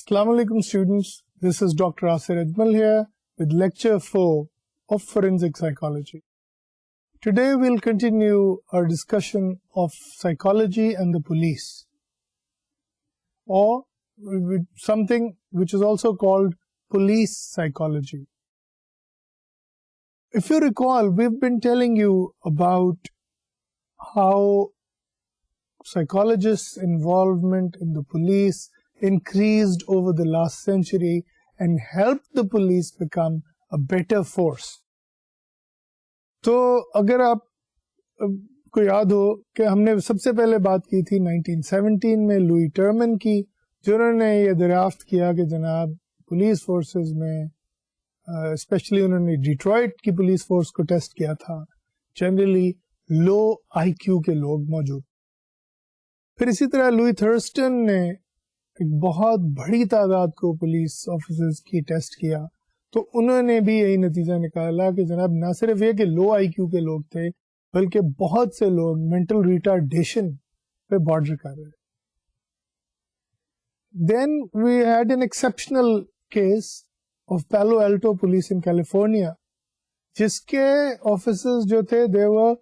Assalamu alaikum students, this is Dr. Asir Ajmal here with lecture 4 of forensic psychology. Today we'll continue our discussion of psychology and the police, or with something which is also called police psychology. If you recall, we've been telling you about how psychologists' involvement in the police increased over the last century and helped the police become a better force. تو اگر آپ کو یاد ہو کہ ہم نے سب سے پہلے بات کی تھی 1917 میں لوئی ٹرمن کی، جنہوں نے یہ دریافت کیا کہ جناب پولیس فورسز میں اسپیشلی انہوں نے ڈیٹرائٹ کی پولیس فورس کو ٹیسٹ کیا تھا، جنرلی لو آئی کیو کے لوگ موجود. پھر اسی طرح لوئی تھرسٹن نے ایک بہت بڑی تعداد کو پولیس آفیسرز کی ٹیسٹ کیا، تو انہوں نے بھی یہی نتیجہ نکالا کہ جناب نہ صرف یہ کہ لو آئی کیو کے لوگ تھے، بلکہ بہت سے لوگ مینٹل ریٹارڈیشن پہ بارڈر کر رہے. Then we had an exceptional case of Palo Alto police in California, جس کے آفیسرز جو تھے they were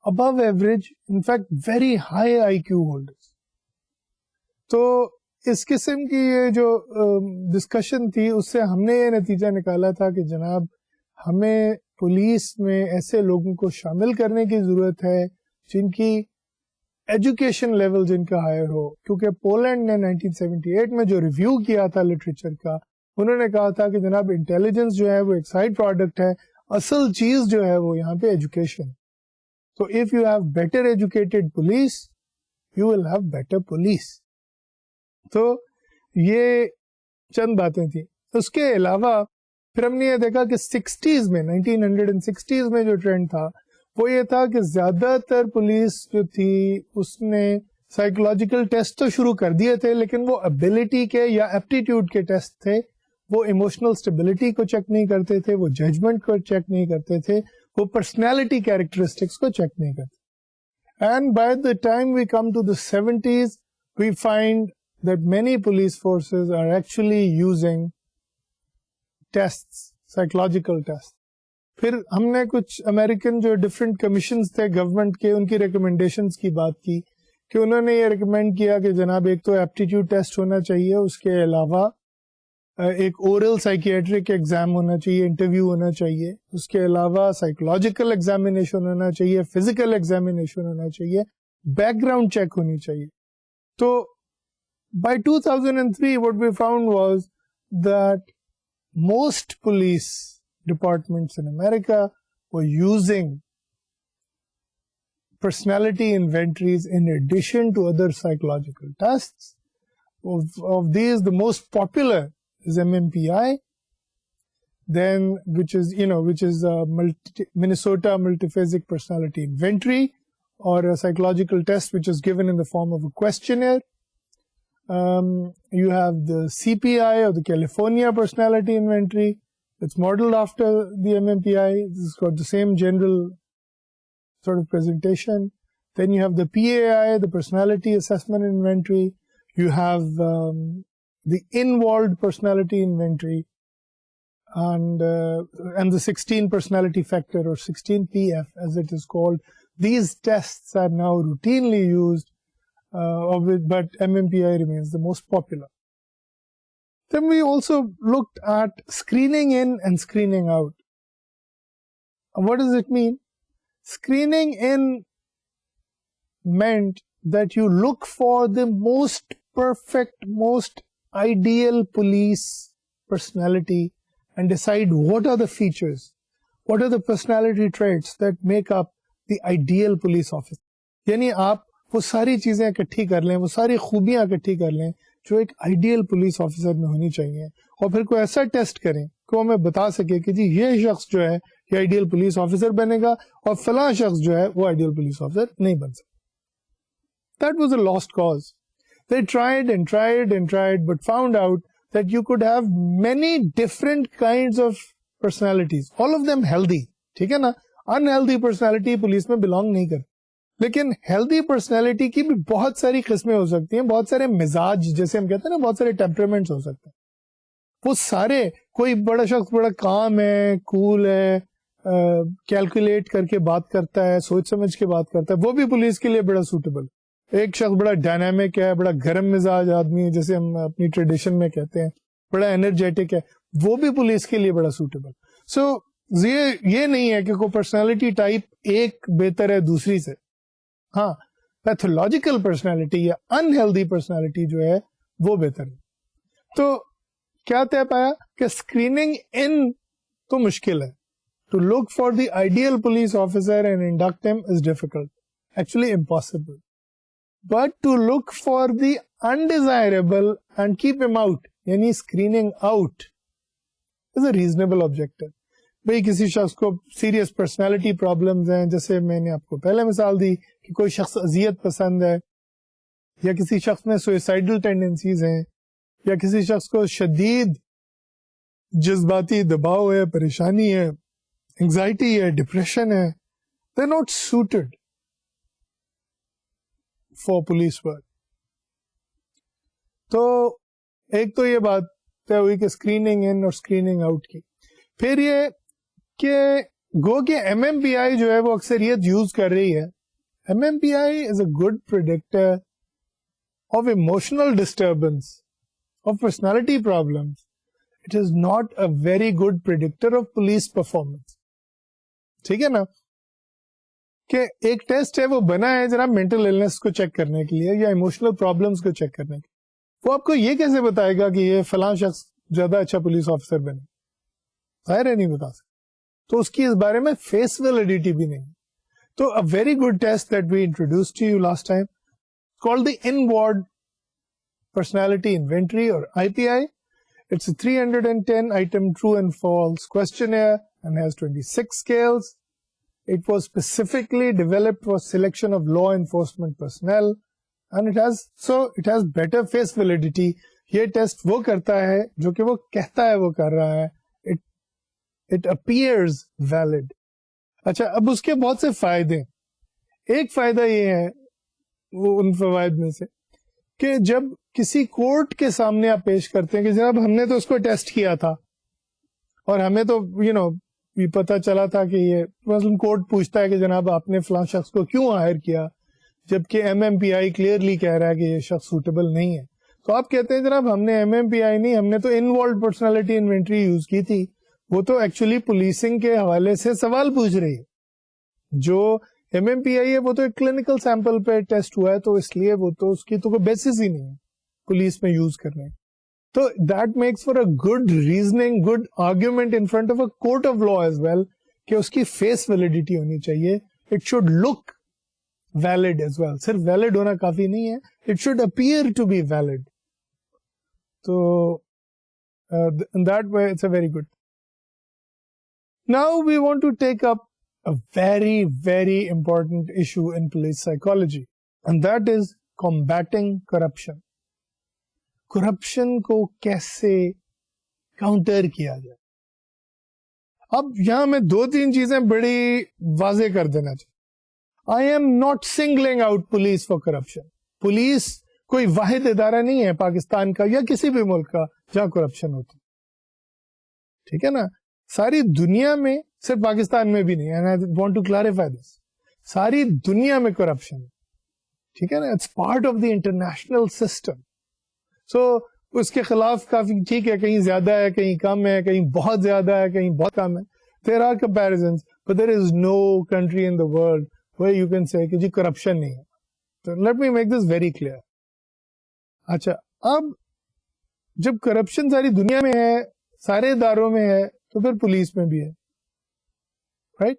above average, in fact very high I Q holders. تو اس قسم کی یہ جو ڈسکشن تھی، اس سے ہم نے یہ نتیجہ نکالا تھا کہ جناب ہمیں پولیس میں ایسے لوگوں کو شامل کرنے کی ضرورت ہے جن کی ایجوکیشن لیول جن کا ہائر ہو، کیونکہ پولینڈ نے 1978 میں جو ریویو کیا تھا لٹریچر کا، انہوں نے کہا تھا کہ جناب انٹیلیجنس جو ہے وہ ایک سائڈ پروڈکٹ ہے، اصل چیز جو ہے وہ یہاں پہ education. So if you have better educated police, you will have better police. تو یہ چند باتیں تھیں. اس کے علاوہ پھر ہم نے یہ دیکھا کہ 60s میں 1960s میں جو ٹرینڈ تھا وہ یہ تھا کہ زیادہ تر پولیس جو تھی اس نے سائیکولوجیکل ٹیسٹ تو شروع کر دیے تھے، لیکن وہ ابیلٹی کے یا ایپٹیٹیوڈ کے ٹیسٹ تھے. وہ ایموشنل اسٹیبلٹی کو چیک نہیں کرتے تھے، وہ ججمنٹ کو چیک نہیں کرتے تھے، وہ پرسنالٹی کیریکٹرسٹکس کو چیک نہیں کرتے. And by the time we come to the 70s we find that many police forces are actually using tests, psychological tests. پھر ہم نے کچھ امریکن جو ڈفرینٹ کمیشنز تھے گورنمنٹ کے، ان کی ریکمنڈیشنز کی بات کی کہ انہوں نے یہ ریکمینڈ کیا کہ جناب ایک تو ایپٹیٹیوڈ ٹیسٹ ہونا چاہیے، اس کے علاوہ ایک اورل سائکیٹرک ایگزام ہونا چاہیے، انٹرویو ہونا چاہیے، اس کے علاوہ سائیکولوجیکل ایگزامینیشن ہونا چاہیے، فزیکل ایگزامینیشن ہونا چاہیے، بیک گراؤنڈ چیک ہونی چاہیے. تو by 2003, what we found was that most police departments in America were using personality inventories in addition to other psychological tests. Of these, the most popular is MMPI, then which is Minnesota Multiphasic Personality Inventory, or a psychological test which is given in the form of a questionnaire. You have the CPI, or the California Personality Inventory. It's modeled after the MMPI. It's got the same general sort of presentation. Then you have the PAI, the Personality Assessment Inventory. You have the Involved Personality Inventory, and the 16 Personality Factor, or 16PF as it is called. These tests are now routinely used, but MMPI remains the most popular. Then we also looked at screening in and screening out. What does it mean? Screening in meant that you look for the most perfect, most ideal police personality and decide what are the features, what are the personality traits that make up the ideal police officer. یعنی آپ وہ ساری چیزیں اکٹھی کر لیں، وہ ساری خوبیاں اکٹھی کر لیں جو ایک آئیڈیل پولیس آفیسر میں ہونی چاہیے، اور پھر کوئی ایسا ٹیسٹ کریں کہ وہ ہمیں بتا سکے کہ جی یہ شخص جو ہے یہ آئیڈیل پولیس آفیسر بنے گا، اور فلاں شخص جو ہے وہ آئیڈیل پولیس آفیسر نہیں بن سکتا. That was a lost cause. They tried and tried and tried, but found out that you could have many different kinds of personalities, all of them healthy. ٹھیک ہے نا؟ unhealthy personality پولیس میں belong نہیں کرتی. لیکن healthy personality کی بھی بہت ساری قسمیں ہو سکتی ہیں, بہت سارے مزاج جیسے ہم کہتے ہیں نا, بہت سارے ٹیمپرامنٹس ہو سکتے ہیں. وہ سارے, کوئی بڑا شخص بڑا کام ہے, کول ہے, کیلکولیٹ کر کے بات کرتا ہے, سوچ سمجھ کے بات کرتا ہے, وہ بھی پولیس کے لیے بڑا سوٹیبل. ایک شخص بڑا ڈائنامک ہے, بڑا گرم مزاج آدمی ہے جیسے ہم اپنی ٹریڈیشن میں کہتے ہیں, بڑا انرجیٹک ہے, وہ بھی پولیس کے لیے بڑا سوٹیبل. سو یہ نہیں ہے کہ کوئی پرسنالٹی ٹائپ ایک بہتر ہے دوسری سے. ہاں, پیتھولوجیکل پرسنالٹی یا انہیلدی پرسنالٹی جو ہے وہ بہتر ہے. تو کیا طے پایا کہ اسکریننگ ان تو مشکل ہے. To look for the ideal police officer and induct him is difficult, actually impossible. But to look for the undesirable and keep him out, یعنی screening out, is a reasonable objective. بھئی کسی شخص کو serious personality problems ہیں, جیسے میں نے آپ کو پہلے مثال دی کہ کوئی شخص اذیت پسند ہے, یا کسی شخص میں سوئسائڈل ٹینڈنسیز ہیں, یا کسی شخص کو شدید جذباتی دباؤ ہے, پریشانی ہے, انگزائٹی ہے, ڈپریشن ہے, they not suited for police work. تو ایک تو یہ بات طے ہوئی کہ اسکریننگ ان اور اسکریننگ آؤٹ کی. پھر یہ کہ گو کہ ایم ایم پی آئی جو ہے وہ اکثریت یوز کر رہی ہے. M M P I is a good predictor of emotional disturbance, of personality problems. It is not a very good predictor of police performance. ٹھیک ہے نا, کہ ایک ٹیسٹ ہے وہ بنا ہے جناب مینٹل النس کو چیک کرنے کے لیے یا ایموشنل پرابلمس کو چیک کرنے کے لیے. وہ آپ کو یہ کیسے بتائے گا کہ یہ فلاں شخص زیادہ اچھا پولیس آفیسر بنے؟ ظاہر ہے نہیں بتا سکتے. تو اس کی اس بارے میں فیس ویلیڈیٹی بھی نہیں. تو a very good test that we introduced to you last time called the Inward Personality Inventory or IPI. It's a 310 item true and false questionnaire and has 26 scales. It was specifically developed for selection of law enforcement personnel and it has better face validity. یہ test وہ کرتا ہے جو کہ وہ کہتا ہے وہ کر رہا ہے. It appears valid. اچھا, اب اس کے بہت سے فائدے. ایک فائدہ یہ ہے وہ ان فوائد میں سے کہ جب کسی کورٹ کے سامنے آپ پیش کرتے ہیں کہ جناب ہم نے تو اس کو ٹیسٹ کیا تھا اور ہمیں تو یہ پتا چلا تھا کہ یہ مثلاً کورٹ پوچھتا ہے کہ جناب آپ نے فلاں شخص کو کیوں ہائر کیا, جبکہ ایم ایم پی آئی کلیئرلی کہہ رہا ہے کہ یہ شخص سوٹیبل نہیں ہے. تو آپ کہتے ہیں جناب ہم نے ایم ایم پی آئی نہیں, ہم نے تو انوالوڈ پرسنالٹی انوینٹری یوز کی تھی. وہ تو ایکچولی پولیسنگ کے حوالے سے سوال پوچھ رہی ہے. جو ایم ایم پی آئی ہے وہ تو ایک کلینکل سیمپل پہ ٹیسٹ ہوا ہے, تو اس لیے وہ تو اس کی تو کوئی بیسس ہی نہیں ہے پولیس میں یوز کرنے. تو that makes for a good reasoning, good argument in front of a court of law as well کہ اس کی فیس ویلیڈیٹی ہونی چاہیے. It should look valid as well. صرف ویلڈ ہونا کافی نہیں ہے, it should appear to be valid. تو in that way it's a very good. Now we want to take up a very, very important issue in police psychology, and that is combating corruption. Corruption کو کیسے counter کیا جائے. اب یہاں میں دو تین چیزیں بڑی واضح کر دینا چاہتا. I am not singling out police for corruption. Police کوئی واحد ادارہ نہیں ہے پاکستان کا یا کسی بھی ملک کا جہاں کرپشن ہوتی. ٹھیک ہے نا, ساری دنیا میں, صرف پاکستان میں بھی نہیں. and I want to clarify this. ساری دنیا میں کرپشن ہے. ٹھیک ہے نا, it's part of the international system. So اس کے خلاف کافی ٹھیک ہے, کہیں زیادہ ہے, کہیں کم ہے, کہیں بہت زیادہ ہے, کہیں بہت کم ہے. There are comparisons, but there is no country in the world where you can say کہ جی کرپشن نہیں ہے. So let me make this very clear. اچھا, اب جب کرپشن ساری دنیا میں ہے, سارے اداروں میں ہے, تو پھر پولیس میں بھی ہے, رائٹ؟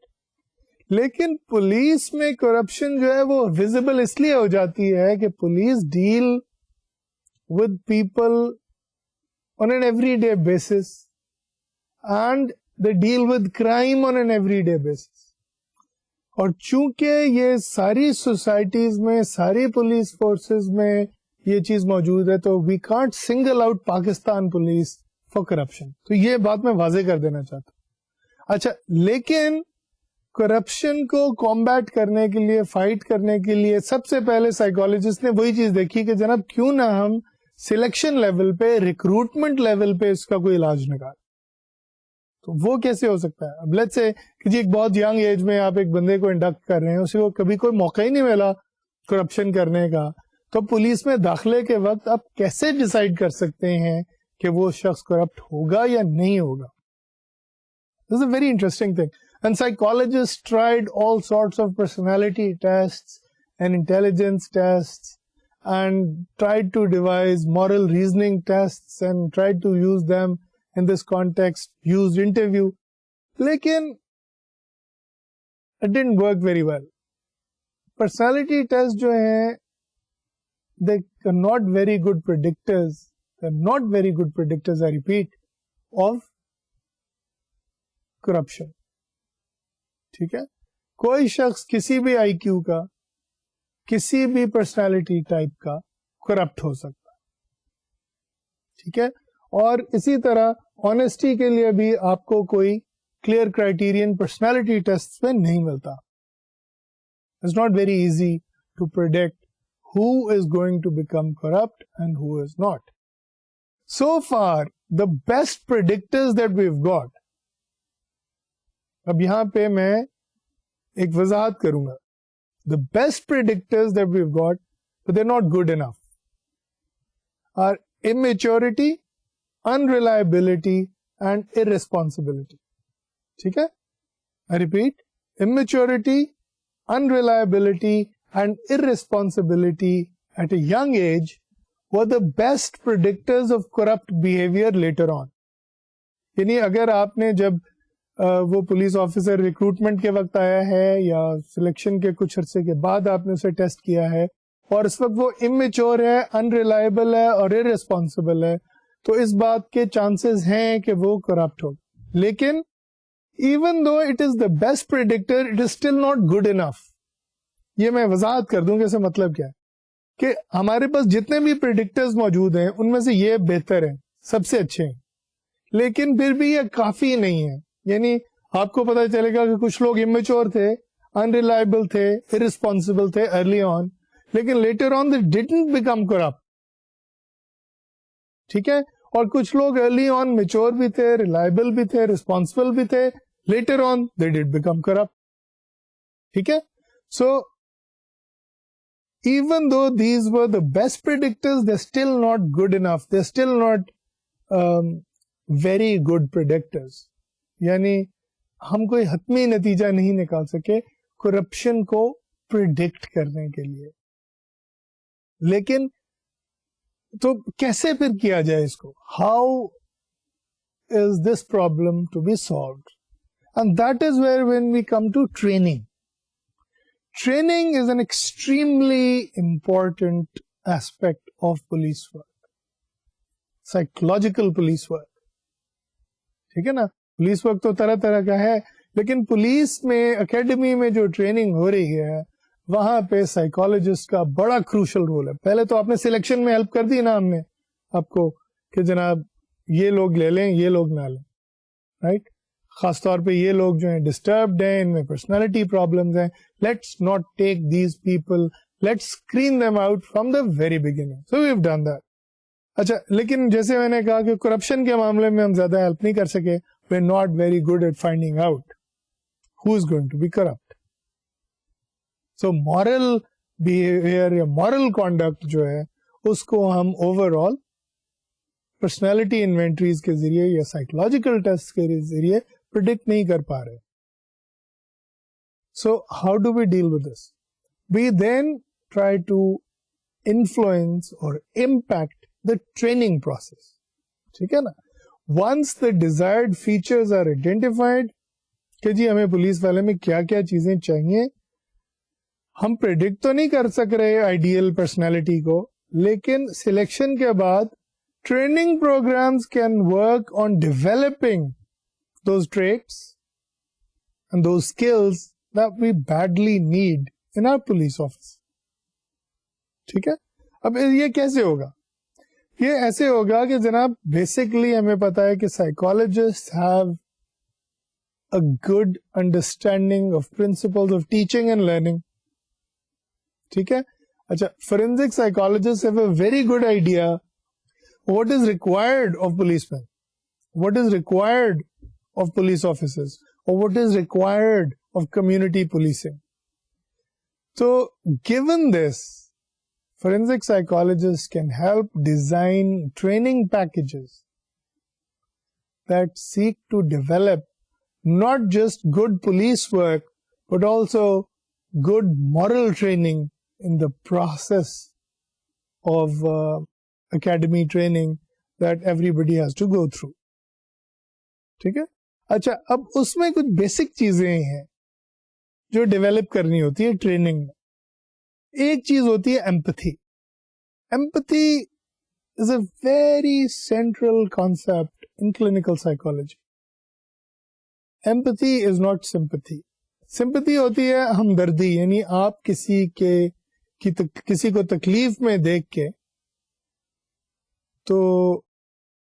لیکن پولیس میں کرپشن جو ہے وہ ویزیبل اس لیے ہو جاتی ہے کہ police deal with people on an every day basis and they deal with crime on an every day basis. اور چونکہ یہ ساری سوسائٹیز میں, ساری پولیس فورسز میں یہ چیز موجود ہے, تو we can't single out Pakistan police for corruption. تو یہ بات میں واضح کر دینا چاہتا ہوں. اچھا, لیکن کرپشن کو کمبیٹ کرنے کے لیے, فائٹ کرنے کے لیے سب سے پہلے سائیکالوجسٹ نے وہی چیز دیکھی کہ جناب کیوں نہ ہم سلیکشن لیول پہ, ریکروٹمنٹ لیول پہ اس کا کوئی علاج نکال. تو وہ کیسے ہو سکتا ہے؟ اب لیٹس سے کہ جی ایک بہت ینگ ایج میں آپ ایک بندے کو انڈکٹ کر رہے ہیں, اسے کو کبھی کوئی موقع ہی نہیں ملا کرپشن کرنے کا, تو پولیس میں داخلے کے وقت آپ کیسے ڈیسائیڈ کر سکتے ہیں کہ وہ شخص کرپٹ ہوگا یا نہیں ہوگا؟ This is a very interesting thing. And psychologists tried all sorts of personality tests and intelligence tests and tried to devise moral reasoning tests and tried to use them in this context, used interview. Lekin it didn't work very well. Personality tests jo hain, they are not very good predictors. They're not very good predictors, I repeat, of corruption. ٹھیک ہے, کوئی شخص کسی بھی آئی کیو کا, کسی بھی personality type کا کرپٹ ہو سکتا ہے. ٹھیک ہے, اور اسی طرح آنےسٹی کے لیے بھی آپ کو کوئی کلیئر کرائٹیرین پرسنالٹی ٹیسٹ میں نہیں ملتا. It's not very easy to predict who is going to become corrupt and who is not. So far, the best predictors that we've got, اب یہاں پہ میں ایک وضاحت کروں گا, the best predictors that we've got, but they're not good enough, are immaturity, unreliability and irresponsibility. ٹھیک ہے, I repeat, immaturity, unreliability and irresponsibility at a young age were the best predictors of corrupt behavior later on. یعنی اگر آپ نے جب وہ police officer recruitment کے وقت آیا ہے یا سلیکشن کے کچھ عرصے کے بعد آپ نے اسے ٹیسٹ کیا ہے اور اس وقت وہ اممیچور ہے, انریلائبل ہے اور ارریسپانسبل ہے, تو اس بات کے چانسز ہیں کہ وہ کرپٹ ہو. لیکن even though it is the best predictor, it is still not good enough. یہ میں وضاحت کر دوں کہ اس کا مطلب کیا ہے, کہ ہمارے پاس جتنے بھی پریڈکٹرز موجود ہیں ان میں سے یہ بہتر ہیں, سب سے اچھے ہیں, لیکن پھر بھی یہ کافی نہیں ہے. یعنی آپ کو پتا چلے گا کہ کچھ لوگ امیچور تھے, انریلائبل تھے, ارریسپانسبل تھے ارلی آن, لیکن letter on they didn't become corrupt. ٹھیک ہے, اور کچھ لوگ ارلی آن میچور بھی تھے, ریلائبل بھی تھے, ریسپانسبل بھی تھے, later on they did become corrupt. ٹھیک ہے, سو even though these were the best predictors, they're still not good enough. They're still not very good predictors. یعنی ہم کوئی حتمی نتیجہ نہیں نکال سکے کرپشن کو پریڈکٹ کرنے کے لیے. لیکن تو کیسے پھر کیا جائے اس کو؟ How is this problem to be solved? And that is where when we come to training. Training is an extremely important aspect of police work. Psychological police work. ٹھیک ہے نا, پولیس ورک تو طرح طرح کا ہے, لیکن پولیس میں اکیڈمی میں جو ٹریننگ ہو رہی ہے وہاں پہ سائیکالوجسٹ کا بڑا کروشل رول ہے. پہلے تو آپ نے سلیکشن میں ہیلپ کر دی نا ہم نے آپ کو کہ جناب یہ لوگ لے لیں, یہ لوگ نہ لیں, رائٹ. خاص طور پہ یہ لوگ جو ہیں ڈسٹربڈ ہیں, ان میں پرسنالٹی پرابلمز ہیں, let's not take these people, let's screen them out from the very beginning. So we have done that. اچھا, لیکن جیسے میں نے کہا کہ کرپشن کے معاملے میں ہم زیادہ ہیلپ نہیں کر سکے. We are not very good at finding out who is going to be corrupt. So moral behaviour یا مورل کانڈکٹ جو ہے اس کو ہم اوور آل پرسنالٹی انوینٹریز کے ذریعے یا سائیکولوجیکل ٹیسٹ کے ذریعے پرڈکٹ نہیں کر پا رہے. So how do we deal with this? We then try to influence اور امپیکٹ دا ٹریننگ پروسیس. ٹھیک ہے نا. Once the desired features are identified کہ جی ہمیں پولیس والے میں کیا کیا چیزیں چاہیے, ہم پریڈکٹ تو نہیں کر سک رہے آئیڈیل پرسنالٹی کو, لیکن سلیکشن کے بعد training programmes can work on developing those traits and those skills that we badly need in our police office. ٹھیک ہے. اب یہ کیسے ہوگا؟ یہ ایسے ہوگا کہ جناب بیسکلی ہمیں پتا ہے کہ psychologists have a good understanding of principles of teaching and learning. ٹھیک ہے. اچھا, forensic psychologists have a very good idea what is required of policemen, what is required of police officers, or what is required of community policing. So given this, forensic psychologists can help design training packages that seek to develop not just good police work, but also good moral training in the process of academy training that everybody has to go through. ٹھیک ہے. اچھا, اب اس میں کچھ basic چیزیں ہیں جو develop کرنی ہوتی ہے ٹریننگ میں. ایک چیز ہوتی ہے empathy. Empathy is a very central concept in clinical psychology. Empathy is not sympathy. Sympathy ہوتی ہے ہمدردی, یعنی آپ کسی کو تکلیف میں دیکھ کے تو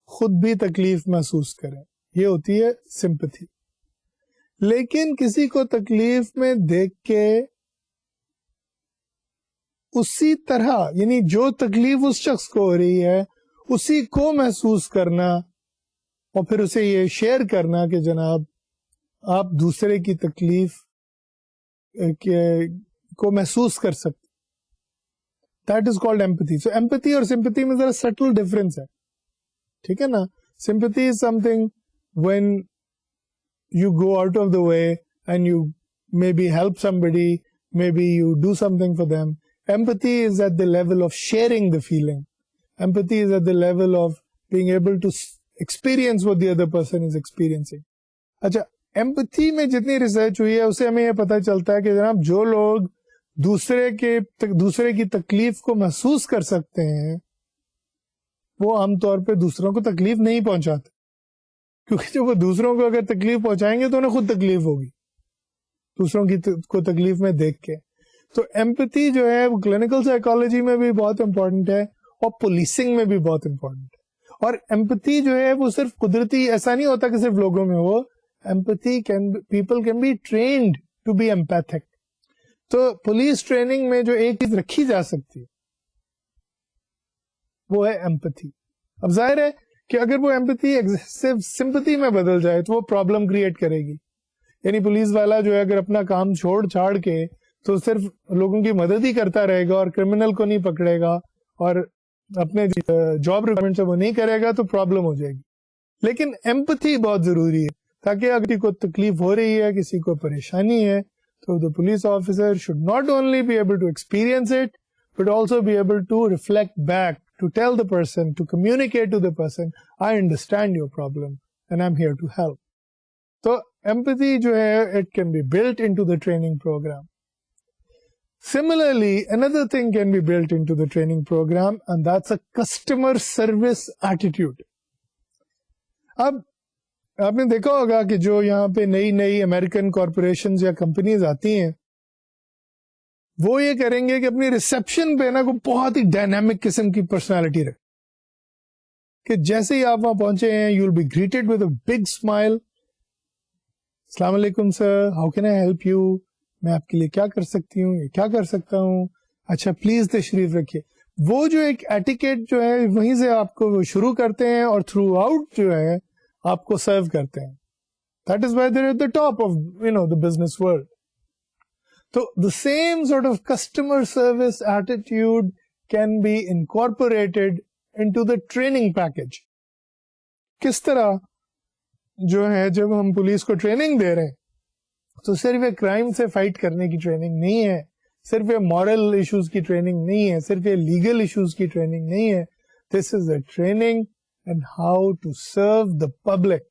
خود بھی تکلیف محسوس کریں, یہ ہوتی ہے سمپتھی. لیکن کسی کو تکلیف میں دیکھ کے اسی طرح, یعنی جو تکلیف اس شخص کو ہو رہی ہے اسی کو محسوس کرنا اور پھر اسے یہ شیئر کرنا کہ جناب آپ دوسرے کی تکلیف کو محسوس کر سکتے. That is called empathy. So empathy اور sympathy میں ذرا subtle difference ہے. ٹھیک ہے نا. Sympathy is something when you go out of the way and you maybe help somebody, maybe you do something for them. Empathy is at the level of sharing the feeling. Empathy is at the level of being able to experience what the other person is experiencing. اچھا, empathy میں جتنی research ہوئی ہے اسے ہمیں یہ پتہ چلتا ہے کہ جناب جو لوگ دوسرے کی تکلیف کو محسوس کر سکتے ہیں وہ عام طور پہ دوسروں کو تکلیف نہیں پہنچاتے, کیونکہ جب وہ دوسروں کو اگر تکلیف پہنچائیں گے تو انہیں خود تکلیف ہوگی دوسروں کی کو تکلیف میں دیکھ کے. تو ایمپتھی جو ہے وہ کلینکل سائیکالوجی میں بھی بہت امپورٹنٹ ہے اور پولیسنگ میں بھی بہت امپورٹنٹ ہے. اور ایمپتھی جو ہے وہ صرف قدرتی ایسا نہیں ہوتا کہ صرف لوگوں میں ہو. Empathy people can be trained to be empathic. تو پولیس ٹریننگ میں جو ایک چیز رکھی جا سکتی ہے وہ ہے ایمپتھی. اب ظاہر ہے کہ اگر وہ ایمپتھی ایگزیسو سمپتھی میں بدل جائے تو وہ پرابلم کریٹ کرے گی. یعنی پولیس والا جو ہے اگر اپنا کام چھوڑ چھاڑ کے تو صرف لوگوں کی مدد ہی کرتا رہے گا اور کرمنل کو نہیں پکڑے گا اور اپنے جاب ریکوائرمنٹ سے وہ نہیں کرے گا تو پرابلم ہو جائے گی. لیکن ایمپتھی بہت ضروری ہے تاکہ اگر کسی کو تکلیف ہو رہی ہے, کسی کو پریشانی ہے, so the police officer should not only be able to experience it, but also be able to reflect back, to tell the person, to communicate to the person, I understand your problem and I'm here to help. So empathy جو ہے it can be built into the training program. Similarly, another thing can be built into the training program and that's a customer service attitude. اب آپ نے دیکھا ہوگا کہ جو یہاں پہ نئی امریکن کارپوریشنز یا کمپنیز آتی ہیں وہ یہ کریں گے کہ اپنی ریسپشن پہ نا کوئی بہت ہی ڈائنامک قسم کی پرسنالٹی رکھے کہ جیسے ہی آپ وہاں پہنچے ہیں you will be greeted with a big smile. السلام علیکم sir, how can I help you, میں آپ کے لیے کیا کر سکتی ہوں, یہ کیا کر سکتا ہوں, اچھا پلیز تشریف رکھیے. وہ جو ایک ایٹیکیٹ جو ہے وہیں سے آپ کو شروع کرتے ہیں اور تھرو آؤٹ جو ہے آپ کو سرو کرتے ہیں. That is why they're at the top of, the business world. So the same sort of customer service attitude can be incorporated into the training package. کس طرح جو ہے جب ہم پولیس کو ٹریننگ دے رہے ہیں تو صرف یہ کرائم سے فائٹ کرنے کی ٹریننگ نہیں ہے, صرف یہ مورل ایشوز کی ٹریننگ نہیں ہے, صرف یہ لیگل ایشوز کی ٹریننگ نہیں ہے. This is a training and how to serve the public.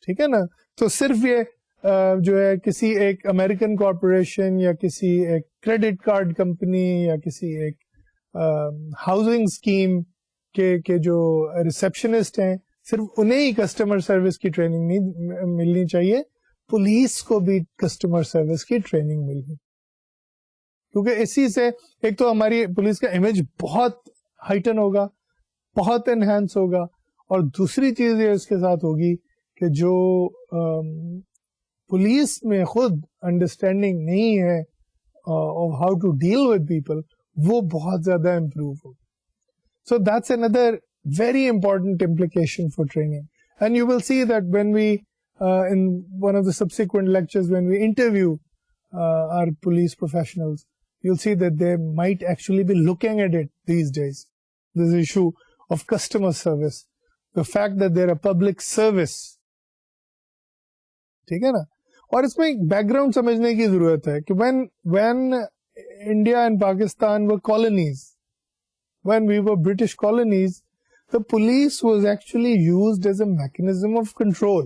ٹھیک ہے نا. تو صرف یہ جو ہے کسی ایک امریکن کارپوریشن یا کسی ایک کریڈٹ کارڈ کمپنی یا کسی ایک ہاؤسنگ اسکیم کے جو ریسپشنسٹ ہیں صرف انہیں ہی کسٹمر سروس کی ٹریننگ نہیں ملنی چاہیے, پولیس کو بھی کسٹمر سروس کی ٹریننگ ملنی, کیونکہ اسی سے ایک تو ہماری پولیس کا امیج بہت ہائٹن ہوگا, بہت انہینس ہوگا, اور دوسری چیز یہ اس کے ساتھ ہوگی کہ جو پولیس میں خود انڈرسٹینڈنگ نہیں ہے of how to deal with people, وہ بہت زیادہ improve who. So that's another very important implication for training. And you will see that when we, in one of the subsequent lectures, when we interview our police professionals, you'll see that they might actually be looking at it these days. This issue of customer service, the fact that they're a public service. ٹھیک ہے نا. اور اس میں ایک back ground سمجھنے کی ضرورت ہے کہ when India and Pakistan were colonies, when we were British colonies, the police was actually used as a mechanism of control.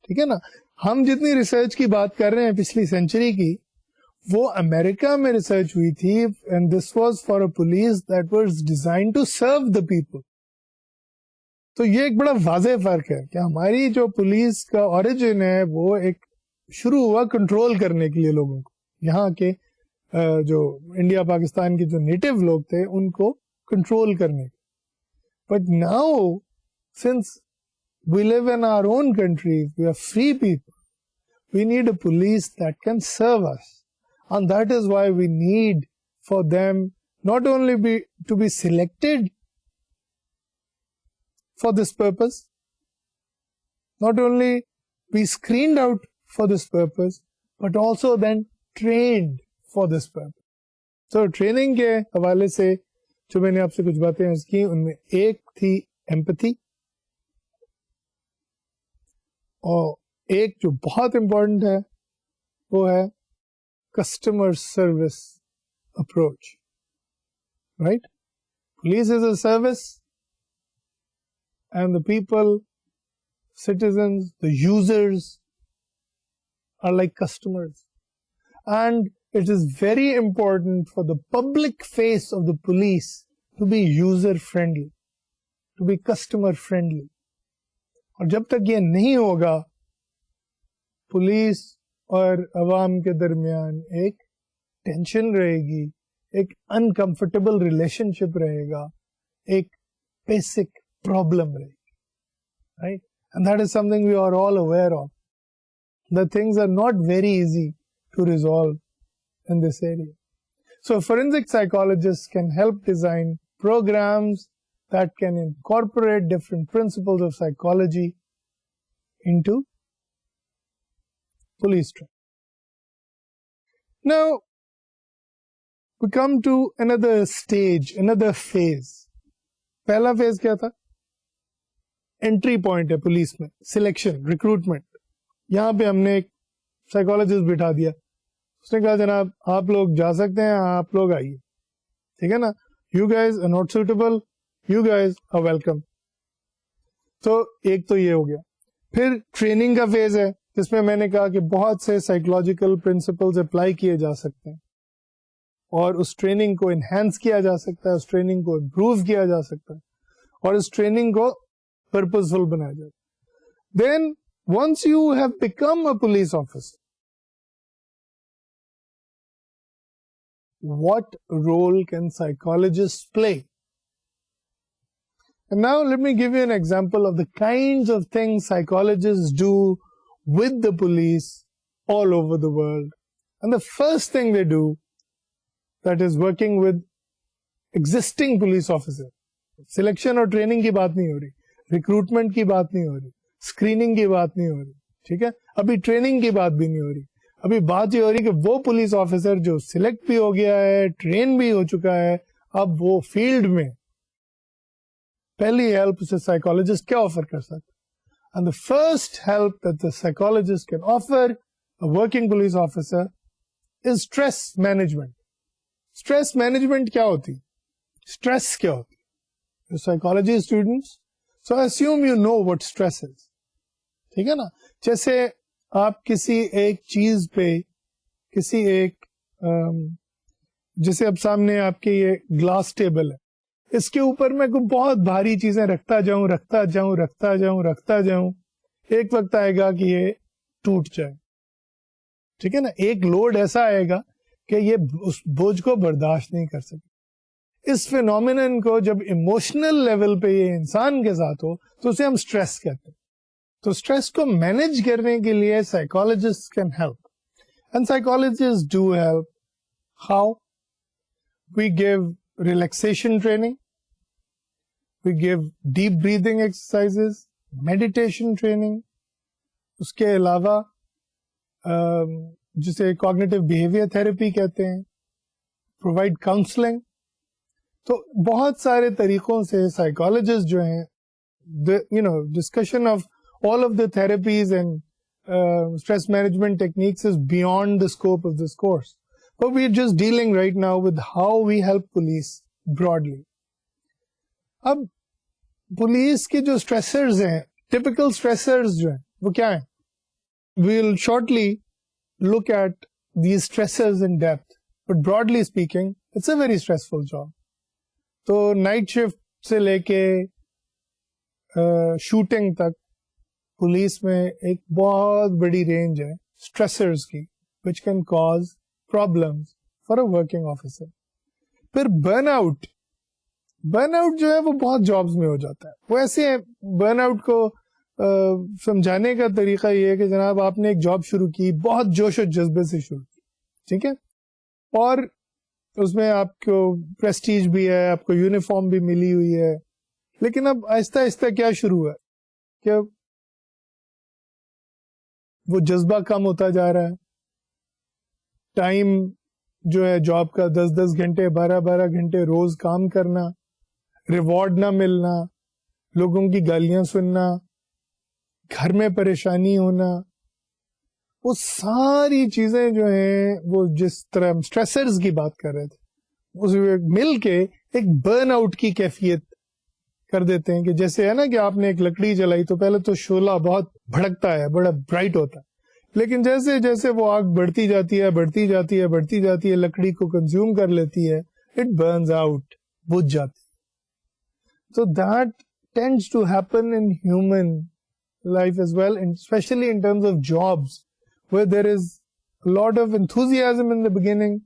ٹھیک ہے نا. ہم جتنی ریسرچ کی بات کر رہے ہیں پچھلی سینچری کی, وہ امریکہ میں ریسرچ ہوئی تھی, and this was for a police that was designed to serve the people. تو یہ ایک بڑا واضح فرق ہے کہ ہماری جو پولیس کا اوریجن ہے وہ ایک شروع ہوا کنٹرول کرنے کے لیے لوگوں کو, یہاں کے جو انڈیا پاکستان کے جو نیٹو لوگ تھے ان کو کنٹرول کرنے کے. But now since we live in our own countries, we are free people, we need a police that can serve us, and that is why we need for them not only to be selected for this purpose, not only be screened out for this purpose, but also then trained for this purpose. So training کے حوالے سے جو میں نے آپ سے کچھ باتیں عرض کی, ان میں ایک تھی empathy, اور ایک جو بہت امپورٹنٹ ہے وہ ہے customer service approach. Right? Police is a service, and the people, citizens, the users are like customers. And it is very important for the public face of the police to be user friendly, to be customer friendly. اور جب تک یہ نہیں ہوگا, police اور عوام کے درمیان ایک ٹینشن رہے گی, ایک انکمفرٹیبل ریلیشن شپ رہے گا, ایک بیسک problem رہے گی, right? And that is something we are all aware of. The things are not very easy to resolve in this area. So forensic psychologists can help design programs that can incorporate different principles of psychology into police training. Now, we come to another stage, another phase. پہلا phase کیا تھا؟ Entry point ہے police میں, selection, recruitment. یہاں پہ ہم نے ایک سائیکولوجسٹ بٹھا دیا, اس نے کہا جناب آپ لوگ جا سکتے ہیں, آپ لوگ آئیے, ٹھیک ہے نا, you guys are not suitable, you guys are welcome. تو ایک تو یہ ہو گیا. پھر ٹریننگ کا فیز ہے جس میں نے کہا کہ بہت سے سائیکولوجیکل پرنسپلز اپلائی کیے جا سکتے ہیں, اور اس ٹریننگ کو انہینس کیا جا سکتا ہے, اس ٹریننگ کو امپروو کیا جا سکتا ہے, اور اس ٹریننگ کو پرپزفل بنایا جاتا ہے. Then once you have become a police officer, what role can psychologists play? And now let me give you an example of the kinds of things psychologists do with the police all over the world. And the first thing they do, that is working with existing police officers. Selection اور training کی بات نہیں ہو رہی, recruitment کی بات نہیں ہو رہی, screening کی بات نہیں ہو رہی, ٹھیک ہے, ابھی ٹریننگ کی بات بھی نہیں ہو رہی. ابھی بات یہ ہو رہی کہ وہ پولیس آفیسر جو سلیکٹ بھی ہو گیا ہے, ٹرین بھی ہو چکا ہے, اب وہ فیلڈ میں پہلی ہیلپ سے سائیکولوجسٹ کیا آفر کر سکتا ہے. And the first help that the psychologist can offer a working police officer is stress management. Stress management کیا ہوتی, اسٹریس کیا ہوتی؟ Psychology students, so assume you know what stress is, ٹھیک ہے نا. جیسے آپ کسی ایک چیز پہ, کسی ایک جیسے اب سامنے آپ کے یہ گلاس ٹیبل ہے, اس کے اوپر میں کوئی بہت بھاری چیزیں رکھتا جاؤں, ایک وقت آئے گا کہ یہ ٹوٹ جائے, ٹھیک ہے نا. ایک لوڈ ایسا آئے گا کہ یہ اس بوجھ کو برداشت نہیں کر سکے. اس فینومینن کو جب ایموشنل لیول پہ یہ انسان کے ساتھ ہو تو اسے ہم سٹریس کہتے ہیں. تو تو اسٹریس کو مینج کرنے کے لیے psychologist can help, and psychologist do help. How? We give relaxation training, we give deep breathing exercises, meditation training. اس کے علاوہ جسے کوگنیٹو بیہیویئر تھراپی کہتے ہیں, پرووائڈ کاؤنسلنگ. تو بہت سارے طریقوں سے سائیکالوجسٹ جو ہیں, discussion of all of the therapies and stress management techniques is beyond the scope of this course. But we're just dealing right now with how we help police broadly. اب police کے جو stressors ہیں, typical stressors جو ہیں وہ کیا ہیں؟ We'll shortly look at these stressors in depth. But broadly speaking, it's a very stressful job. تو نائٹ شفٹ سے لے کے شوٹنگ تک پولیس میں ایک بہت بڑی رینج ہے اسٹریسرز کی, which can cause problems for a working officer. پھر برن آؤٹ جو ہے وہ بہت جابز میں ہو جاتا ہے. وہ ایسے برن آؤٹ کو سمجھانے کا طریقہ یہ ہے کہ جناب آپ نے ایک جاب شروع کی, بہت جوش و جذبے سے شروع کی, ٹھیک ہے, اور اس میں آپ کو پریسٹیج بھی ہے, آپ کو یونیفارم بھی ملی ہوئی ہے, لیکن اب آہستہ آہستہ کیا شروع ہے کہ وہ جذبہ کم ہوتا جا رہا ہے, ٹائم جو ہے جاب کا 10 گھنٹے 12 گھنٹے روز کام کرنا, ریوارڈ نہ ملنا, لوگوں کی گالیاں سننا, گھر میں پریشانی ہونا, وہ ساری چیزیں جو ہیں وہ جس طرح ہم اسٹریسرز کی بات کر رہے تھے اس مل کے ایک برن آؤٹ کی کیفیت کر دیتے ہیں. کہ جیسے ہے نا کہ آپ نے ایک لکڑی جلائی تو پہلے تو شعلہ بہت بھڑکتا ہے, بڑا برائٹ ہوتا ہے, لیکن جیسے جیسے وہ آگ بڑھتی جاتی ہے لکڑی کو کنزیوم کر لیتی ہے, اٹ برنز آؤٹ, بجھ جاتی. So that tends to happen in human life as well, and especially in terms of jobs where there is a lot of enthusiasm in the beginning,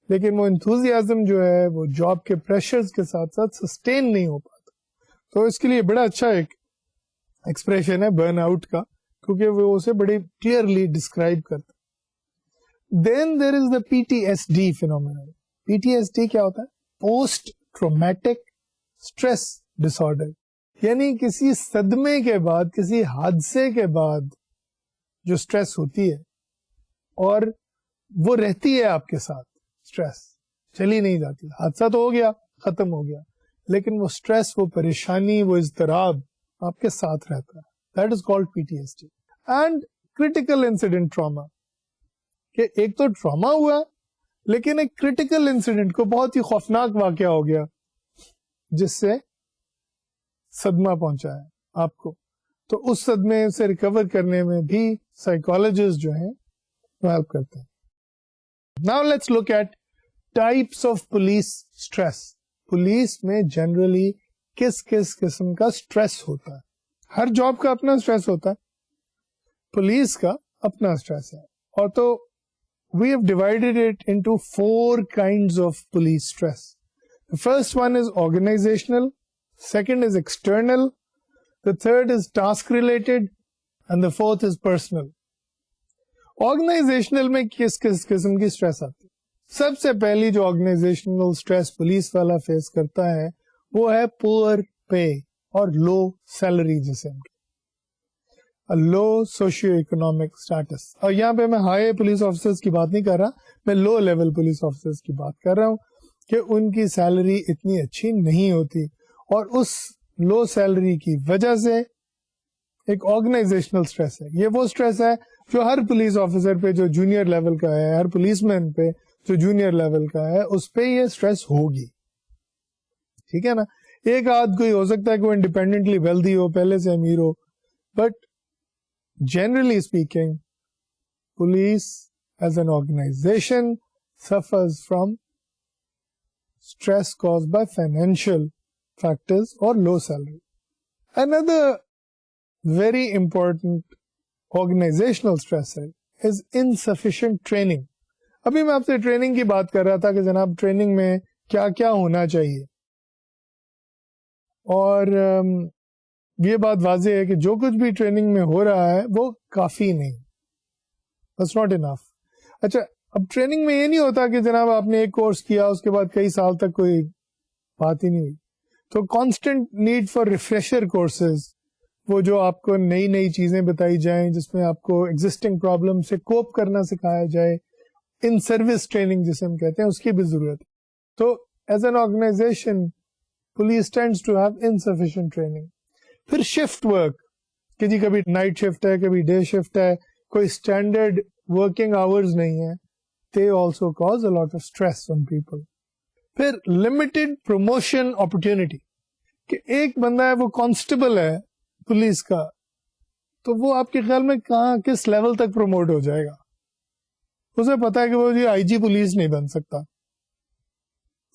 لیکن وہ enthusiasm جو ہے وہ جاب کے pressures کے ساتھ ساتھ سسٹین نہیں ہو پاتا. تو اس کے لیے بڑا اچھا ایک ایکسپریشن ہے برن آؤٹ کا, کیونکہ وہ اسے بڑی کلیئرلی ڈسکرائب کرتا. Then there is the PTSD phenomenon. PTSD کیا ہوتا ہے؟ Post traumatic stress dis order. یعنی کسی صدمے کے بعد, کسی حادثے کے بعد جو اسٹریس ہوتی ہے اور وہ رہتی ہے آپ کے ساتھ, اسٹریس چلی نہیں جاتی. حادثہ تو ہو گیا, ختم ہو گیا, لیکن وہ اسٹریس, وہ پریشانی, وہ اضطراب آپ کے ساتھ رہتا ہے. That is called PTSD. And critical incident trauma, کہ ایک تو ٹراما ہوا لیکن ایک کریٹیکل انسیڈنٹ کو, بہت ہی خوفناک واقعہ ہو گیا جس سے صدمہ پہنچا ہے آپ کو. تو اس صدمے سے ریکور کرنے میں بھی سائیکالوجسٹ جو ہیں وہ ہیلپ کرتے ہیں. Now let's look at types of police stress. Police میں جنرلی کس کس قسم کا اسٹریس ہوتا ہے؟ ہر جاب کا اپنا اسٹریس ہوتا ہے, پولیس کا اپنا اسٹریس ہے. اور تو we have divided it into 4 kinds of police stress. The first one is organizational, second is external, the third is task related, and the fourth is personal. Organizational میں کس کس قسم کی اسٹریس آتی ہے؟ سب سے پہلی جو آرگنائزیشنل اسٹریس پولیس والا فیس کرتا ہے وہ ہے پور پے اور لو سیلری, جسے لو سوشیو اکنامک اسٹیٹس. اور یہاں پہ میں ہائی پولیس آفیسرز کی بات نہیں کر رہا, میں لو لیول پولیس آفیسرز کی بات کر رہا ہوں کہ ان کی سیلری اتنی اچھی نہیں ہوتی, اور اس لو سیلری کی وجہ سے ایک آرگنائزیشنل اسٹریس ہے. یہ وہ اسٹریس ہے جو ہر پولیس آفیسر پہ جو جونیئر لیول کا ہے, ہر پولیس مین پہ جو جونیئر لیول کا ہے, اس پہ یہ اسٹریس ہوگی. ٹھیک ہے نا. ایک آدھ کوئی ہو سکتا ہے کہ وہ انڈیپینڈنٹلی ویلدی ہو, پہلے سے امیر ہو, but generally speaking, police as an organization suffers from stress caused by financial factors or low salary. Another very important organizational stressor is insufficient training. ابھی میں آپ سے ٹریننگ کی بات کر رہا تھا کہ جناب ٹریننگ میں کیا کیا ہونا چاہیے, اور یہ بات واضح ہے کہ جو کچھ بھی ٹریننگ میں ہو رہا ہے وہ کافی نہیں, that's not enough. اچھا, اب ٹریننگ میں یہ نہیں ہوتا کہ جناب آپ نے ایک کورس کیا اس کے بعد کئی سال تک کوئی بات ہی نہیں ہوئی. تو constant need for refresher courses, وہ جو آپ کو نئی نئی چیزیں بتائی جائیں جس میں آپ کو ایگزسٹنگ پرابلم سے کوپ کرنا سکھایا جائے, ان سروس ٹریننگ جسے ہم کہتے ہیں, اس کی بھی ضرورت ہے. تو as an organisation police tends to have insufficient training. پھر شفٹ ورک, کہ جی کبھی نائٹ شفٹ ہے کبھی ڈے شفٹ ہے, کوئی اسٹینڈرڈ ورکنگ آورز نہیں ہے. they also cause a lot of stress on people. پھر limited promotion opportunity, کہ ایک بندہ ہے وہ کانسٹیبل ہے پولیس کا, تو وہ آپ کے خیال میں کہاں کس لیول تک پروموٹ ہو جائے گا؟ اسے پتا ہے کہ وہ جی آئی جی پولیس نہیں بن سکتا,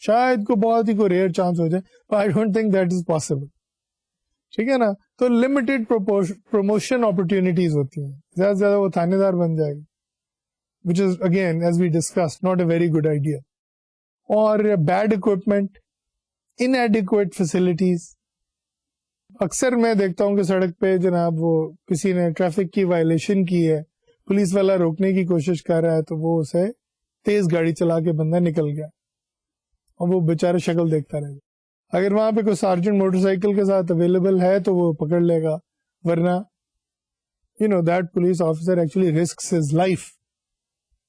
شاید کو بہت ہی کوئی ریئر چانس ہو جائے, but I don't think that is possible. ٹھیک ہے نا. تو لمیٹڈ پروموشن اپرچونیٹیز ہوتی ہیں, زیادہ سے زیادہ وہ تھانے دار بن جائے گا, which is again as we discussed not a very good idea. اور bad equipment, inadequate facilities. اکثر میں دیکھتا ہوں کہ سڑک پہ جناب وہ کسی نے ٹریفک کی وائلیشن کی ہے, پولیس والا روکنے کی کوشش کر رہا ہے تو وہ اسے تیز گاڑی چلا کے بندہ نکل گیا اور وہ بیچارہ شکل دیکھتا رہے گا. اگر وہاں پہ کوئی سارجنٹ موٹر سائیکل کے ساتھ اویلیبل ہے تو وہ پکڑ لے گا, ورنہ that police officer actually risks his life.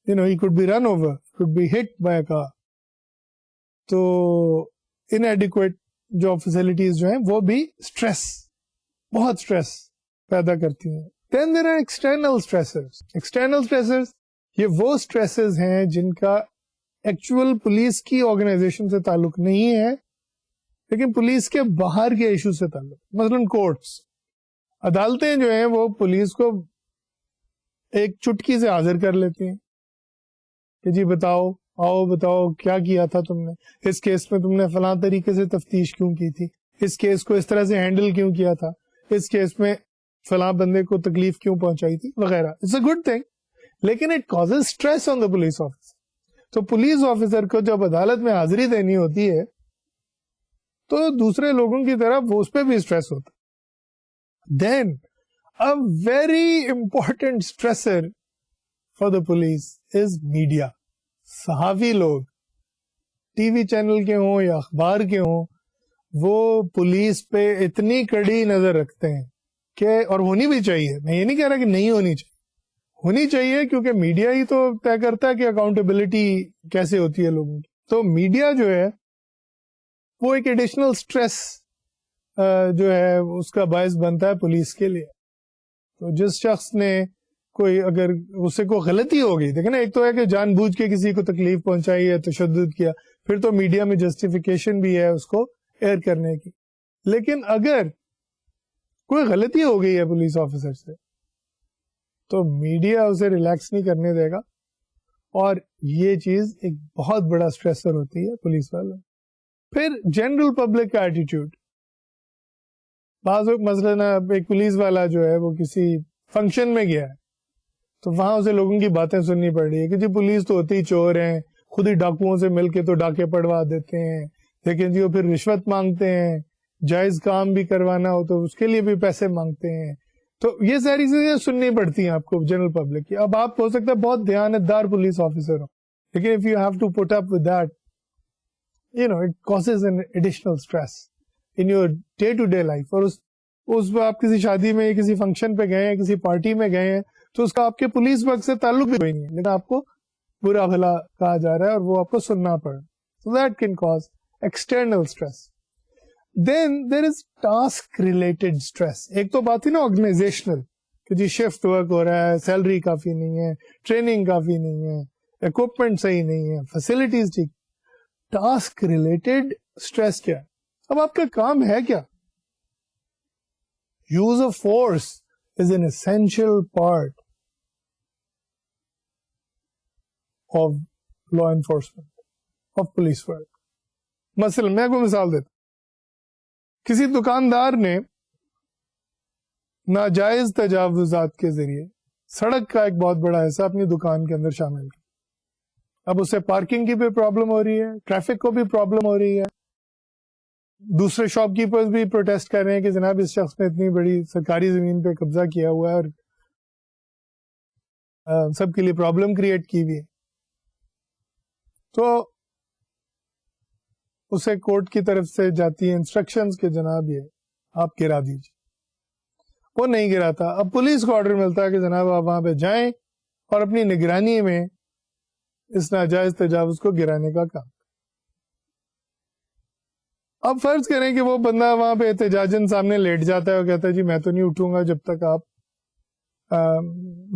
He could be run over, could be hit by a car. تو inadequate جو فیسلٹیز جو ہیں وہ بھی اسٹریس, بہت اسٹریس پیدا کرتی ہیں. Then there are external stressors. External stressors یہ وہ stresses ہیں جن کا ایکچوئل پولیس کی آرگنائزیشن سے تعلق نہیں ہے لیکن پولیس کے باہر کے ایشو سے تعلق. مثلاً کورٹس, عدالتیں جو ہیں وہ پولیس کو ایک چٹکی سے حاضر کر لیتی ہیں کہ جی بتاؤ, آؤ بتاؤ کیا کیا تھا تم نے, اس کیس میں تم نے فلاں طریقے سے تفتیش کیوں کی تھی, اس کیس کو اس طرح سے ہینڈل کیوں کیا تھا, اس کیس میں فلاں بندے کو تکلیف کیوں پہنچائی تھی وغیرہ. اٹس اے گڈ تھنگ, لیکن it causes stress on the police officer. تو پولیس آفیسر کو جب عدالت میں حاضری دینی ہوتی ہے تو دوسرے لوگوں کی طرف اس پہ بھی اسٹریس ہوتا. دین a very important stressor for the police is media. صحافی لوگ, ٹی وی چینل کے ہوں یا اخبار کے ہوں, وہ پولیس پہ اتنی کڑی نظر رکھتے ہیں کہ, اور ہونی بھی چاہیے, میں یہ نہیں کہہ رہا کہ نہیں ہونی چاہیے, ہونی چاہیے کیونکہ میڈیا ہی تو طے کرتا ہے کہ اکاؤنٹیبلٹی کیسے ہوتی ہے لوگوں کی. تو میڈیا جو ہے وہ ایک ایڈیشنل اسٹریس جو ہے اس کا باعث بنتا ہے پولیس کے لیے. تو جس شخص نے کوئی اگر اس سے کوئی غلطی ہو گئی, دیکھیں نا, ایک تو ہے کہ جان بوجھ کے کسی کو تکلیف پہنچائی ہے, تشدد کیا, پھر تو میڈیا میں جسٹیفیکیشن بھی ہے اس کو ایئر کرنے کی. لیکن اگر کوئی غلطی ہو گئی ہے پولیس آفیسر سے تو میڈیا اسے ریلیکس نہیں کرنے دے گا, اور یہ چیز ایک بہت بڑا اسٹریسر ہوتی ہے پولیس والوں. پھر جنرل پبلک کا ایٹیٹیوڈ. بعض مثلاً ایک پولیس والا جو ہے وہ کسی فنکشن میں گیا ہے تو وہاں اسے لوگوں کی باتیں سننی پڑ رہی ہے کہ جی پولیس تو ہوتی ہی چور ہیں, خود ہی ڈاکوؤں سے مل کے تو ڈاکے پڑوا دیتے ہیں, لیکن جی وہ پھر رشوت مانگتے ہیں, جائز کام بھی کروانا ہو تو اس کے لیے بھی پیسے مانگتے ہیں. تو یہ ساری چیزیں سننی پڑتی ہیں آپ کو جنرل پبلک کی. اب آپ ہو سکتا ہے بہت دیانتدار پولیس آفیسر ہو, لیکن if you have to put up with that, it causes an additional stress in your day to day life. اور اس آپ کسی شادی میں, کسی فنکشن پہ گئے ہیں, کسی پارٹی میں گئے ہیں, تو اس کا آپ کے پولیس ورک سے تعلق بھی نہیں ہے, لیکن آپ کو برا بھلا کہا جا رہا ہے اور وہ آپ کو سننا پڑ رہا ہے. So that can cause external stress. Then there is task related stress. ایک تو بات ہی نا آرگنائزیشنل کہ جی شفٹ ورک ہو رہا ہے, سیلری کافی نہیں ہے, ٹریننگ کافی نہیں ہے, اکوپمنٹ صحیح نہیں ہے, فیسلٹیز ٹھیک. ٹاسک ریلیٹڈ اسٹریس کیا ہے؟ اب آپ کا کام ہے کیا؟ Use of force is an essential part of law enforcement, of police work. مثلا میں کوئی مثال دیتا, کسی دکاندار نے ناجائز تجاوزات کے ذریعے سڑک کا ایک بہت بڑا حصہ اپنی دکان کے اندر شامل کیا. اب اسے پارکنگ کی بھی پرابلم ہو رہی ہے, ٹریفک کو بھی پرابلم ہو رہی ہے, دوسرے شاپ کیپرز بھی پروٹیسٹ کر رہے ہیں کہ جناب اس شخص نے اتنی بڑی سرکاری زمین پہ قبضہ کیا ہوا ہے اور سب کے لیے پرابلم کریٹ کی ہوئی ہے. تو اسے کورٹ کی طرف سے جاتی ہے انسٹرکشنز کہ جناب یہ آپ گرا دیجیے. وہ نہیں گراتا. اب پولیس کو آرڈر ملتا ہے کہ جناب آپ وہاں پہ جائیں اور اپنی نگرانی میں اس ناجائز تجاوز کو گرانے کا کام. اب فرض کریں کہ وہ بندہ وہاں پہ احتجاجن سامنے لیٹ جاتا ہے اور کہتا ہے جی میں تو نہیں اٹھوں گا جب تک آپ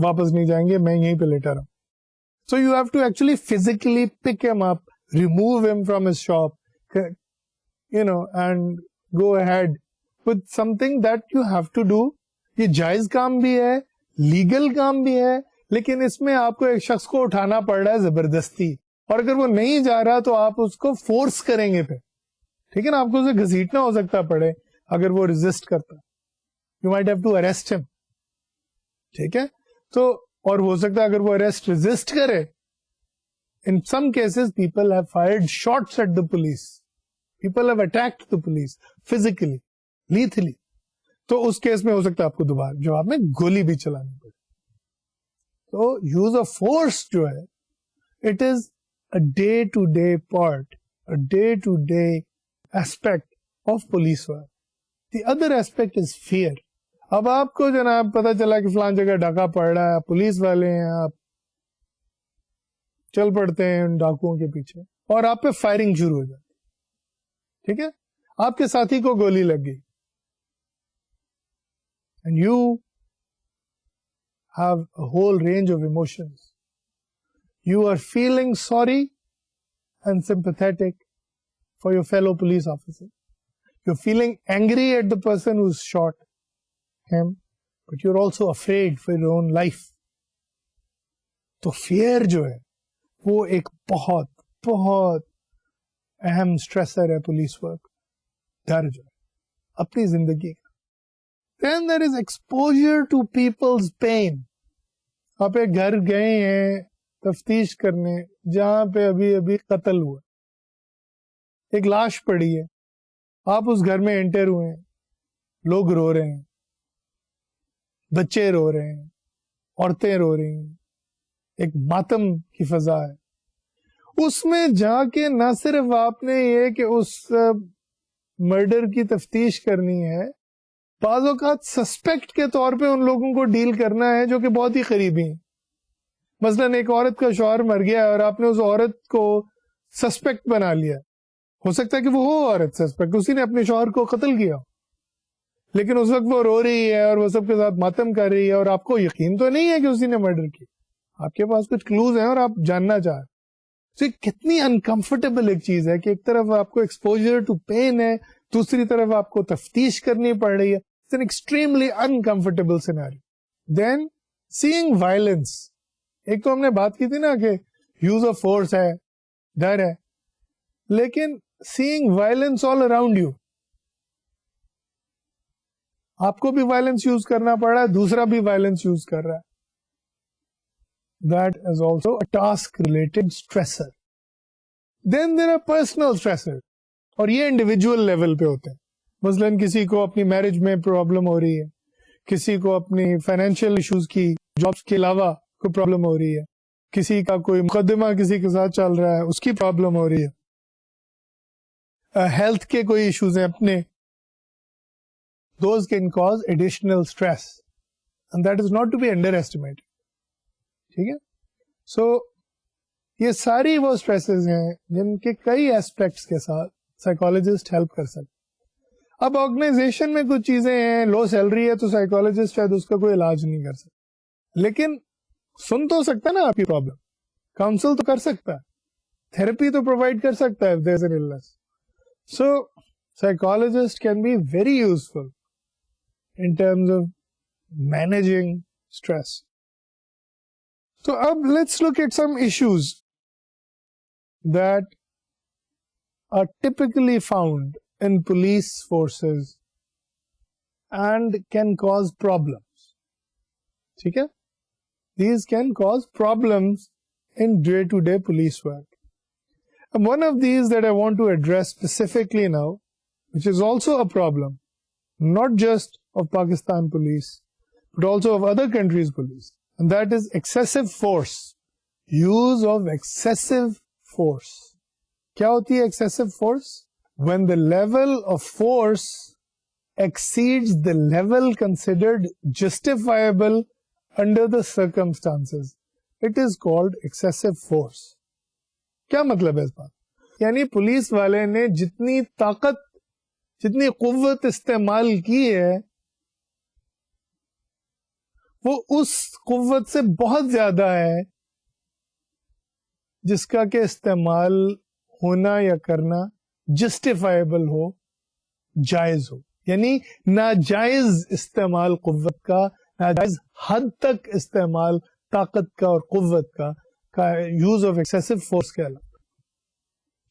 واپس نہیں جائیں گے, میں یہیں پہ لیٹا رہا ہوں. So you have to actually physically pick him up, remove him from his shop, and go ahead with something that you have to do. یہ جائز کام بھی ہے, لیگل کام بھی ہے, لیکن اس میں آپ کو ایک شخص کو اٹھانا پڑ رہا ہے زبردستی, اور اگر وہ نہیں جا رہا تو آپ اس کو فورس کریں گے پھر, ٹھیک ہے نا, آپ کو اسے گھسیٹنا ہو سکتا پڑے اگر وہ ریزسٹ کرتا. You might have to arrest him, ٹھیک ہے. تو اور ہو سکتا ہے اگر وہ اریسٹ ریزسٹ کرے, in some cases people have fired shots at the police, people have attacked the police physically, lethally. تو اس کیس میں ہو سکتا ہے آپ کو دوبارہ جواب میں گولی بھی چلانی پڑے. تو یوز آف فورس جو ہے, it is a day to day part, a day to day aspect of police work. The other aspect is fair. اب آپ کو جناب پتا چلا کہ فلان جگہ ڈاکہ پڑ رہا ہے, پولیس والے ہیں, آپ چل پڑتے ہیں ان ڈاکوؤں کے پیچھے اور آپ پہ فائرنگ شروع ہو جاتی, ٹھیک ہے, آپ کے ساتھی کو گولی لگ گئی. And you have a whole range of emotions. You are feeling sorry and sympathetic for your fellow police officer. You're feeling angry at the person who's shot him, but you're also afraid for your own life. تو fear جو ہے وہ ایک بہت بہت اہم سٹریسر ہے police work. ڈر جو ہے اپنی زندگی کا. Then there is exposure to people's pain. آپ ایک گھر گئے ہیں تفتیش کرنے جہاں پہ ابھی ابھی قتل ہوا, ایک لاش پڑی ہے, آپ اس گھر میں انٹر ہوئے ہیں, لوگ رو رہے ہیں, بچے رو رہے ہیں, عورتیں رو رہی ہیں, ایک ماتم کی فضا ہے. اس میں جا کے نہ صرف آپ نے یہ کہ اس مرڈر کی تفتیش کرنی ہے, بعض اوقات سسپیکٹ کے طور پہ ان لوگوں کو ڈیل کرنا ہے جو کہ بہت ہی قریبی ہیں. مثلاً ایک عورت کا شوہر مر گیا اور آپ نے اس عورت کو سسپیکٹ بنا لیا. ہو سکتا ہے کہ وہ ہو عورت سسپیکٹ, اسی نے اپنے شوہر کو قتل کیا, لیکن اس وقت وہ رو رہی ہے اور وہ سب کے ساتھ ماتم کر رہی ہے اور آپ کو یقین تو نہیں ہے کہ اسی نے مرڈر کی. آپ کے پاس کچھ کلوز ہیں اور آپ جاننا چاہ رہے. تو کتنی انکمفرٹیبل ایک چیز ہے کہ ایک طرف آپ کو ایکسپوجر ٹو پین ہے, دوسری طرف آپ کو تفتیش کرنی پڑ رہی ہے. It's an extremely uncomfortable scenario. Then seeing violence. ایک تو ہم نے بات کی تھی نا کہ یوز آف فورس ہے, ڈر ہے, لیکن seeing violence all around you. آپ کو بھی وائلنس یوز کرنا پڑ رہا ہے, دوسرا بھی وائلنس یوز کر رہا ہے. That is also a task related stressor. Then there are personal stressors. اور یہ انڈیویجول لیول پہ ہوتے ہیں. مثلاً کسی کو اپنی میرج میں پرابلم ہو رہی ہے, کسی کو اپنی فائنینشیل ایشوز کی, جابس کے علاوہ کوئی پرابلم ہو رہی ہے, کسی کا کوئی مقدمہ کسی کے ساتھ چل رہا ہے اس کی پرابلم ہو رہی ہے, ہیلتھ کے کوئی ایشوز ہیں اپنے. Those can cause additional stress and that is not to be underestimated. ٹھیک ہے. سو یہ ساری وہ اسٹریسز ہیں جن کے کئی ایسپیکٹس کے ساتھ سائیکالوجسٹ ہیلپ کر سکتے. اب آرگنائزیشن میں کچھ چیزیں ہیں, لو سیلری ہے تو سائیکالوجسٹ شاید اس کا کوئی علاج نہیں کر سکتا, لیکن سن تو سکتا ہے نا آپ کی پرابلم, کاؤنسل تو کر سکتا ہے, تھراپی تو پرووائڈ کر سکتا ہے if there is an illness. So psychologist can be very useful in terms of managing stress. So let's look at some issues that are typically found in police forces and can cause problems. ٹھیک ہے, these can cause problems in day-to-day police work. And one of these that I want to address specifically now which is also a problem, not just of Pakistan police, but also of other countries' police. And that is excessive force. Use of excessive force. کیا ہوتی ہے excessive force? When the level of force exceeds the level considered justifiable under the circumstances. It is called excessive force. کیا مطلب ہے اس بات؟ یعنی police والے نے جتنی طاقت، جتنی قوت استعمال کی ہے وہ اس قوت سے بہت زیادہ ہے جس کا کہ استعمال ہونا یا کرنا جسٹیفائبل ہو، جائز ہو. یعنی ناجائز استعمال قوت کا، ناجائز حد تک استعمال طاقت کا اور قوت کا یوز آف ایکسیسو فورس کہلاتا.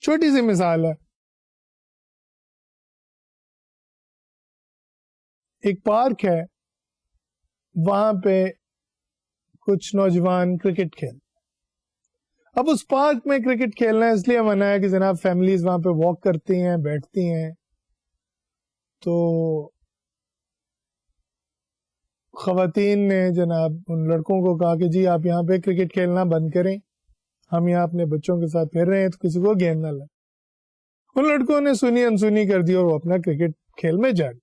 چھوٹی سی مثال ہے، ایک پارک ہے، وہاں پہ کچھ نوجوان کرکٹ کھیل. اب اس پارک میں کرکٹ کھیلنا اس لیے منع ہے کہ جناب فیملیز وہاں پہ واک کرتی ہیں، بیٹھتی ہیں، تو خواتین نے جناب ان لڑکوں کو کہا کہ جی آپ یہاں پہ کرکٹ کھیلنا بند کریں، ہم یہاں اپنے بچوں کے ساتھ پھر رہے ہیں تو کسی کو گیند نہ لگے. ان لڑکوں نے سنی انسنی کر دی اور وہ اپنا کرکٹ کھیل میں جا گئے.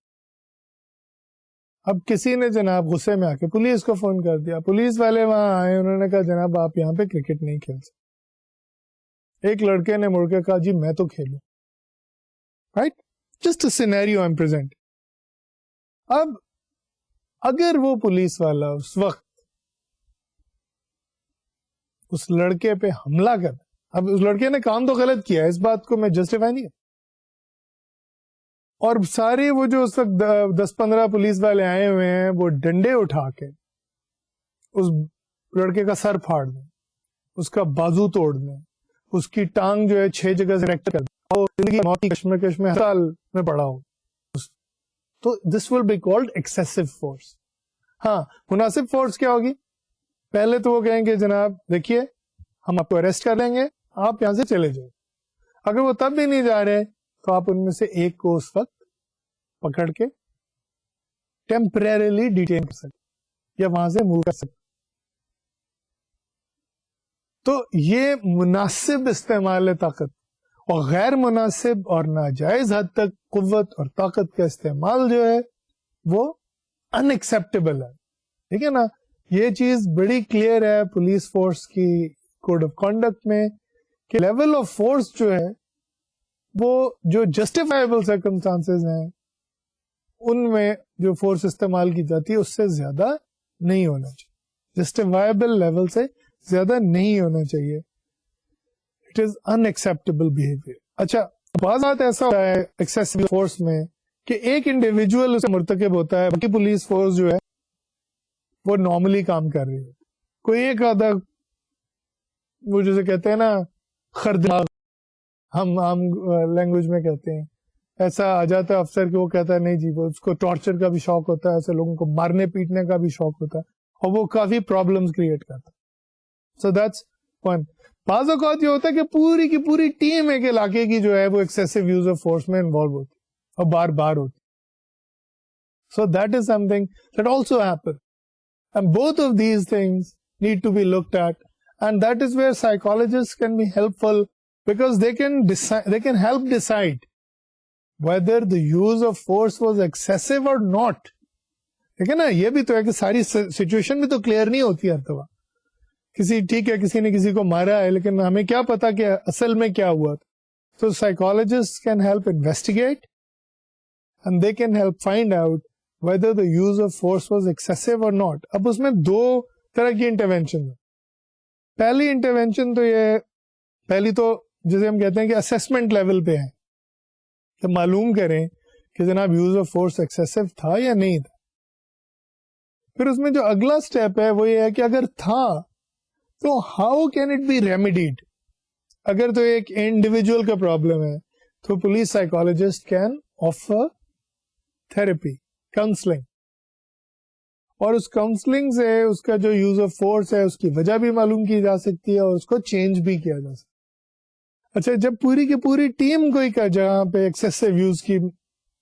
اب کسی نے جناب غصے میں آ کے پولیس کو فون کر دیا. پولیس والے وہاں آئے، انہوں نے کہا جناب آپ یہاں پہ کرکٹ نہیں کھیل سکتے. ایک لڑکے نے مڑ کے کہا جی میں تو کھیلوں. Right, just a scenario I am present. اب اگر وہ پولیس والا اس وقت اس لڑکے پہ حملہ کر، اب اس لڑکے نے کام تو غلط کیا ہے، اس بات کو میں جسٹیفائی نہیں، اور سارے وہ جو اس وقت 10-15 پولیس والے آئے ہوئے ہیں وہ ڈنڈے اٹھا کے اس لڑکے کا سر پھاڑ دیں، اس کا بازو توڑ دیں، اس کی ٹانگ جو ہے 6 جگہ سے فریکچر کر دیں، اور زندگی موت کی کشمکش میں ہسپتال میں پڑا ہو، تو this will be called excessive force. ہاں، مناسب فورس کیا ہوگی؟ پہلے تو وہ کہیں گے جناب دیکھیے ہم آپ کو اریسٹ کر لیں گے، آپ یہاں سے چلے جائیں. اگر وہ تب بھی نہیں جا رہے تو آپ ان میں سے ایک کو اس وقت پکڑ کے ٹیمپریریلی ڈیٹین کر سکتے یا وہاں سے موو کر سکتے. تو یہ مناسب استعمال ہے طاقت، اور غیر مناسب اور ناجائز حد تک قوت اور طاقت کا استعمال جو ہے وہ ان ایکسپٹیبل ہے. ٹھیک ہے نا، یہ چیز بڑی کلیئر ہے پولیس فورس کی کوڈ آف کانڈکٹ میں کہ لیول آف فورس جو ہے وہ جو جسٹیفائبل سرکمسٹانسز ہیں ان میں جو فورس استعمال کی جاتی ہے اس سے زیادہ نہیں ہونا چاہیے، جسٹیفائبل لیول سے زیادہ نہیں ہونا چاہیے. It is in acceptable behaviour. اچھا، بعض بات ایسا ہوتا ہے ایکسیسو فورس میں کہ ایک انڈیویجول اسے مرتکب ہوتا ہے، باقی پولیس فورس جو ہے وہ نارملی کام کر رہی ہے. کوئی ایک آدھا وہ جسے کہتے ہیں نا خردماغ، ہم عام لینگویج میں کہتے ہیں، ایسا آ جاتا ہے افسر کہ وہ کہتا ہے نہیں جی، وہ اس کو ٹارچر کا بھی شوق ہوتا ہے، ایسے لوگوں کو مارنے پیٹنے کا بھی شوق ہوتا ہے، اور وہ کافی پرابلمس کریٹ کرتا ہے. So that's one. بعض اوقات یہ ہوتا ہے کہ پوری کی پوری ٹیم ایک علاقے کی جو ہے وہ ایکسیسو یوز آف فورس میں انوالو ہوتی ہے اور بار بار ہوتی. So that is some thing that also happen. And both of these things need to be looked at, and that is where psychologists can be helpful, because they can help decide whether the use of force was excessive or not. ٹھیک ہے نا، یہ بھی تو ہے کہ ساری situation بھی تو کلیئر نہیں ہوتی ہر دفعہ. ٹھیک ہے کسی نے کسی کو مارا ہے لیکن ہمیں کیا پتا کہ اصل میں کیا ہوا تھا. So psychologists can help investigate, and they can help find out whether the use of force was excessive or not. اب اس میں 2 طرح کی انٹرونشن ہے. پہلی انٹرونشن تو پہلی تو جسے ہم کہتے ہیں کہ اسیسمنٹ لیول پہ ہے کہ معلوم کریں کہ جناب یوز آف فورس ایکسیسو تھا یا نہیں تھا. پھر اس میں جو اگلا اسٹیپ ہے وہ یہ ہے کہ اگر تھا تو how can it be remedied. اگر تو ایک انڈیویجول کا پرابلم ہے تو police psychologist can offer therapy, counselling, اور اس کاؤنسلنگ سے اس کا جو یوز آف فورس ہے اس کی وجہ بھی معلوم کی جا سکتی ہے اور اس کو چینج بھی کیا جا سکتا ہے. اچھا، جب پوری کی پوری ٹیم کوئی کا جہاں پہ ایکسیسو یوز کی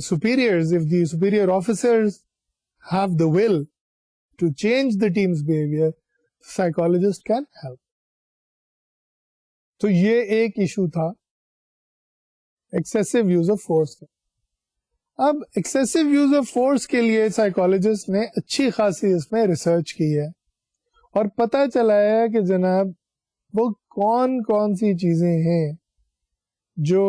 superior officers have the will to change the team's behavior, psychologist can help. تو یہ ایک ایشو تھا ایکسیسو یوز آف فورس کا. اب ایکسیسو یوز آف فورس کے لیے سائیکالوجسٹ نے اچھی خاصی اس میں ریسرچ کی ہے اور پتہ چلا ہے کہ جناب وہ کون کون سی چیزیں ہیں جو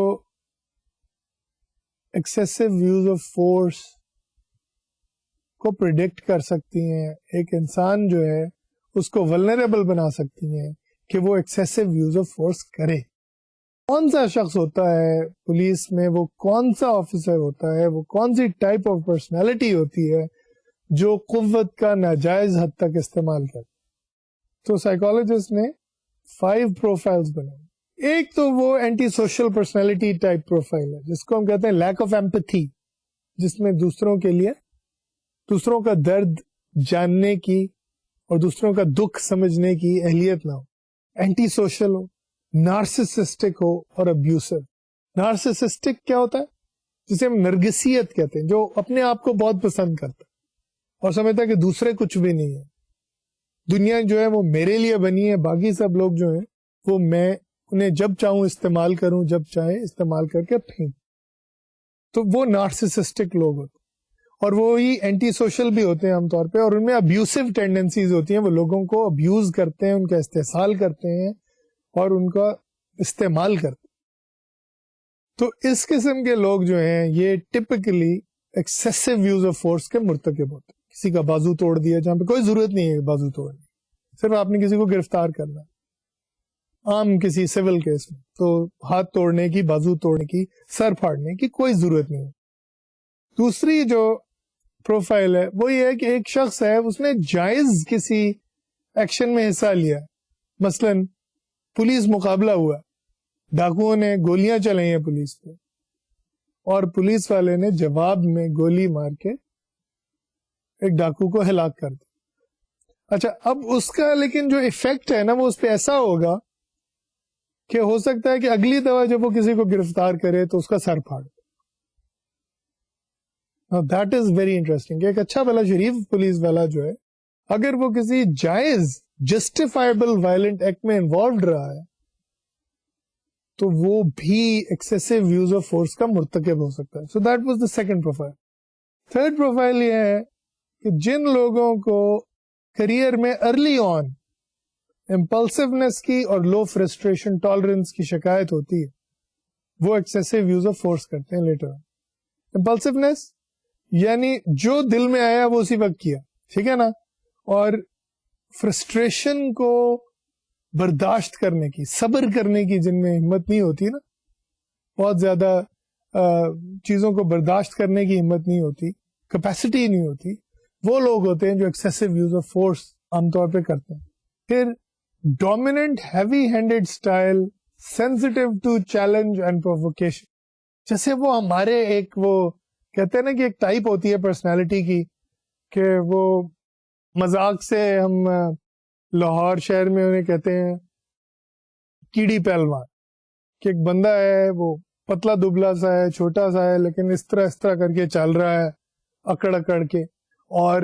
ایکسیسو یوز آف فورس کو پریڈکٹ کر سکتی ہیں, ایک انسان جو ہے اس کو ولنریبل بنا سکتی ہیں کہ وہ ایکسیسو یوز آف فورس کرے. کون سا شخص ہوتا ہے پولیس میں, وہ کون سا آفیسر ہوتا ہے, وہ کون سی ٹائپ آف پرسنالٹی ہوتی ہے جو قوت کا ناجائز حد تک استعمال کرے. تو سائیکالوجسٹ نے 5 پروفائلز بنائے. ایک تو وہ anti social personality type profile ہے جس کو ہم کہتے ہیں لیک آف ایمپتھی, جس میں دوسروں کے لیے دوسروں کا درد جاننے کی اور دوسروں کا دکھ سمجھنے کی اہلیت نہ ہو. اینٹی سوشل ہو, نارسسسٹک ہو اور ابیوسو. نارسسسٹک کیا ہوتا ہے؟ جسے ہم نرگسیت کہتے ہیں, جو اپنے آپ کو بہت پسند کرتا ہے اور سمجھتا ہے کہ دوسرے کچھ بھی نہیں ہے, دنیا جو ہے وہ میرے لیے بنی ہے, باقی سب لوگ جو ہیں وہ میں انہیں جب چاہوں استعمال کروں, جب چاہے استعمال کر کے پھینک. تو وہ نارسسسٹک لوگ ہوتے ہیں. اور وہی اینٹی سوشل بھی ہوتے ہیں عام طور پہ, اور ان میں ابیوسو ٹینڈنسیز ہوتی ہیں, وہ لوگوں کو ابیوز کرتے ہیں, ان کا استحصال کرتے ہیں اور ان کا استعمال کرتے ہیں. تو اس قسم کے لوگ جو ہیں یہ typically excessive use of force کے مرتکب ہوتے ہیں. کسی کا بازو توڑ دیا جہاں پہ کوئی ضرورت نہیں ہے بازو توڑنے, صرف آپ نے کسی کو گرفتار کرنا ہے, عام کسی سول کیس میں تو ہاتھ توڑنے کی, بازو توڑنے کی, سر پھاڑنے کی کوئی ضرورت نہیں ہے. دوسری جو پروفائل ہے وہ یہ ہے کہ ایک شخص ہے, اس نے جائز کسی ایکشن میں حصہ لیا, مثلا پولیس مقابلہ ہوا, ڈاکوؤں نے گولیاں چلائی ہیں پولیس پہ اور پولیس والے نے جواب میں گولی مار کے ایک ڈاکو کو ہلاک کر دیا. اچھا, اب اس کا لیکن جو ایفیکٹ ہے نا وہ اس پہ ایسا ہوگا کہ ہو سکتا ہے کہ اگلی دفعہ جب وہ کسی کو گرفتار کرے تو اس کا سر پھاڑ. That is very interesting. ایک اچھا بھلا شریف پولیس والا جو ہے اگر وہ کسی جائز جسٹیفائبل وائلنٹ ایکٹ میں انوالوڈ رہا ہے تو وہ بھی ایکسیسو یوز آف فورس کا مرتکب ہو سکتا ہے. So that was the second profile. Third profile یہ ہے کہ جن لوگوں کو کریئر میں ارلی آن امپلسونیس کی اور لو فرسٹریشن ٹالرنس کی شکایت ہوتی ہے وہ ایکسیسو یوز آف فورس کرتے ہیں لیٹر آن. امپلسونیس یعنی جو دل میں آیا وہ اسی وقت کیا, ٹھیک ہے نا, اور فرسٹریشن کو برداشت کرنے کی, صبر کرنے کی جن میں ہمت نہیں ہوتی نا, بہت زیادہ چیزوں کو برداشت کرنے کی ہمت نہیں ہوتی, کیپیسٹی نہیں ہوتی, وہ لوگ ہوتے ہیں جو ایکسیسو یوز آف فورس عام طور پہ کرتے ہیں. پھر dominant heavy handed style, sensitive to challenge and provocation. جیسے وہ ہمارے ایک وہ کہتے ہیں نا کہ ایک ٹائپ ہوتی ہے پرسنالٹی کی کہ وہ مذاق سے ہم لاہور شہر میں انہیں کہتے ہیں کیڑی پہلوان, کہ ایک بندہ ہے وہ پتلا دبلا سا ہے, چھوٹا سا ہے, لیکن اس طرح کر کے چل رہا ہے اکڑ اکڑ کے, اور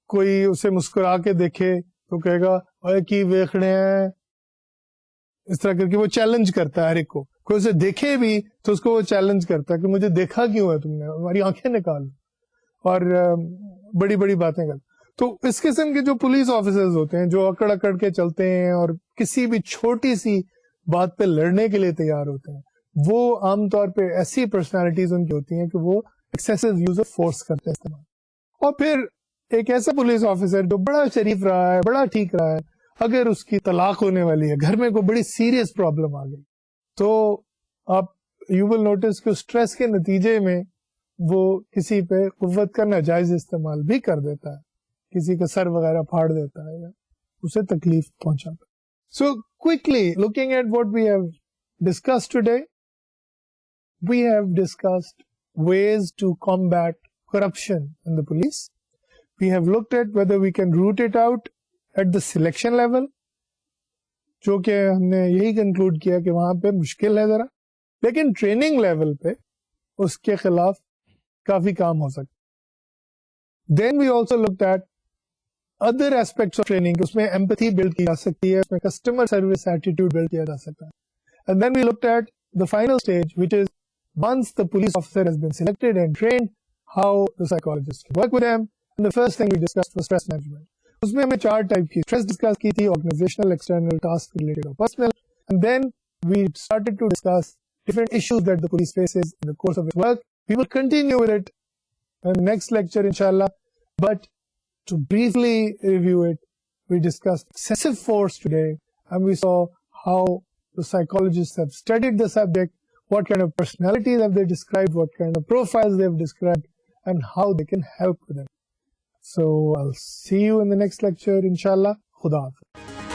کوئی اسے مسکرا کے دیکھے تو کہے گا اے کی ویکھنے ہیں, اس طرح کر کے وہ چیلنج کرتا ہے ہر ایک کو. کوئی اسے دیکھے بھی تو اس کو وہ چیلنج کرتا ہے کہ مجھے دیکھا کیوں ہے تم نے, ہماری آنکھیں نکال, اور بڑی بڑی باتیں کر. تو اس قسم کے جو پولیس آفیسرز ہوتے ہیں جو اکڑ اکڑ کے چلتے ہیں اور کسی بھی چھوٹی سی بات پہ لڑنے کے لیے تیار ہوتے ہیں, وہ عام طور پہ ایسی پرسنالٹیز ان کی ہوتی ہیں کہ وہ ایکسیسو یوز آف فورس کرتے ہیں استعمال. اور پھر ایک ایسا پولیس آفیسر جو بڑا شریف رہا ہے, بڑا ٹھیک رہا ہے, اگر اس کی طلاق ہونے والی ہے, گھر میں کوئی بڑی سیریس پرابلم آ گئی, تو آپ یو ول نوٹس کہ اسٹریس کے نتیجے میں وہ کسی پہ قوت کا ناجائز استعمال بھی کر دیتا ہے, کسی کا سر وغیرہ پھاڑ دیتا ہے یا اسے تکلیف پہنچاتا ہے. So quickly looking at what we have discussed today, we have discussed ways to combat corruption in the police. We have looked at whether we can root it out at the selection level, جو کہ ہم نے یہی conclude کیا کہ وہاں پہ مشکل ہے ذرا, لیکن ٹریننگ لیول پہ اس کے خلاف کافی کام ہو سکتا. Then we also looked at other aspects of training, اس میں ایمپتھی بلڈ کی جا سکتی ہے, اس میں کسٹمر سروس ایٹیٹیوڈ بلڈ کیا جا سکتا ہے. And then we looked at the final stage, which is once the police officer has been selected and trained, how the psychologist can work with them. And the first thing we discussed was stress management. اس میں ہم نے 4 type کی stress discuss کی تھی, organisational, external, task related اور personal. And then we started to discuss different issues that the police faces in the course of its work. We will continue with it in the next lecture, inshallah. But to briefly review it, we discussed excessive force today, and we saw how the psychologists have studied the subject, what kind of personalities have they described, what kind of profiles they have described, and how they can help with them. So I'll see you in the next lecture, inshallah. Khuda Hafiz.